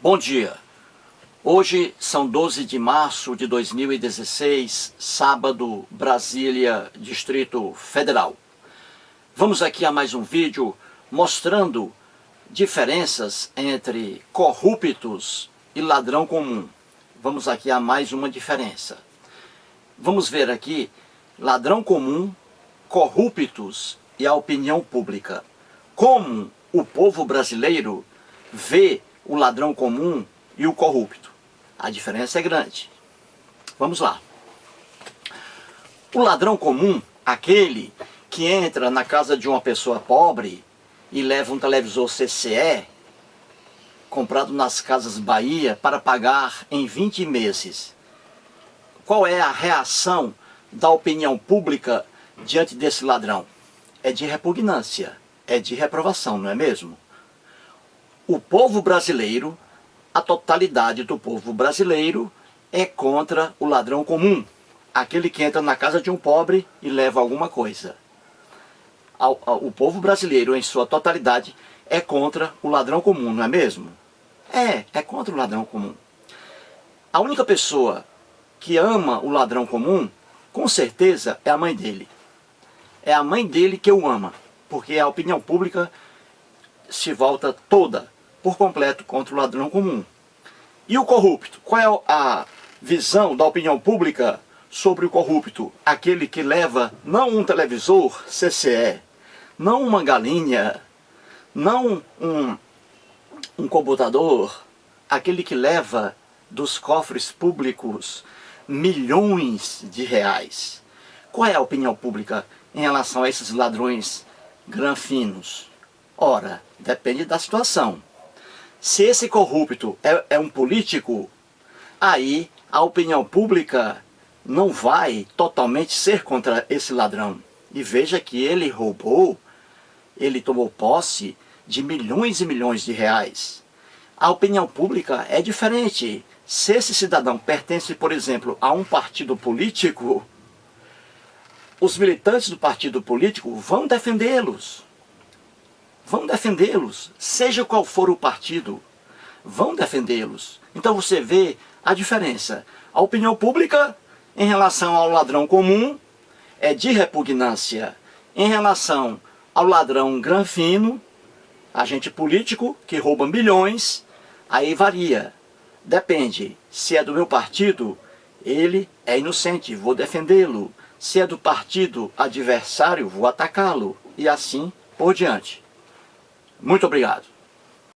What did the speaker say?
Bom dia. Hoje são 12 de março de 2016, sábado, Brasília, Distrito Federal. Vamos aqui a mais um vídeo mostrando diferenças entre corruptos e ladrão comum. Vamos aqui a mais uma diferença. Vamos ver aqui ladrão comum, corruptos e a opinião pública. Como o povo brasileiro vê o ladrão comum e o corrupto. A diferença é grande. Vamos lá. O ladrão comum, aquele que entra na casa de uma pessoa pobre e leva um televisor CCE, comprado nas Casas Bahia, para pagar em 20 meses. Qual é a reação da opinião pública diante desse ladrão? É de repugnância, é de reprovação, não é mesmo? O povo brasileiro, a totalidade do povo brasileiro é contra o ladrão comum, aquele que entra na casa de um pobre e leva alguma coisa. O povo brasileiro, em sua totalidade, é contra o ladrão comum, não é mesmo? É contra o ladrão comum. A única pessoa que ama o ladrão comum, com certeza, é a mãe dele. É a mãe dele que o ama, porque a opinião pública se volta toda, por completo, contra o ladrão comum. E o corrupto? Qual é a visão da opinião pública sobre o corrupto? Aquele que leva não um televisor CCE, não uma galinha, não um computador, aquele que leva dos cofres públicos milhões de reais. Qual é a opinião pública em relação a esses ladrões granfinos? Ora, depende da situação. Se esse corrupto é um político, aí a opinião pública não vai totalmente ser contra esse ladrão. E veja que ele roubou, ele tomou posse de milhões e milhões de reais. A opinião pública é diferente. Se esse cidadão pertence, por exemplo, a um partido político, os militantes do partido político vão defendê-los. Vão defendê-los, seja qual for o partido, vão defendê-los. Então você vê a diferença. A opinião pública em relação ao ladrão comum é de repugnância. Em relação ao ladrão granfino, agente político que rouba milhões, aí varia. Depende. Se é do meu partido, ele é inocente, vou defendê-lo. Se é do partido adversário, vou atacá-lo. E assim por diante. Muito obrigado.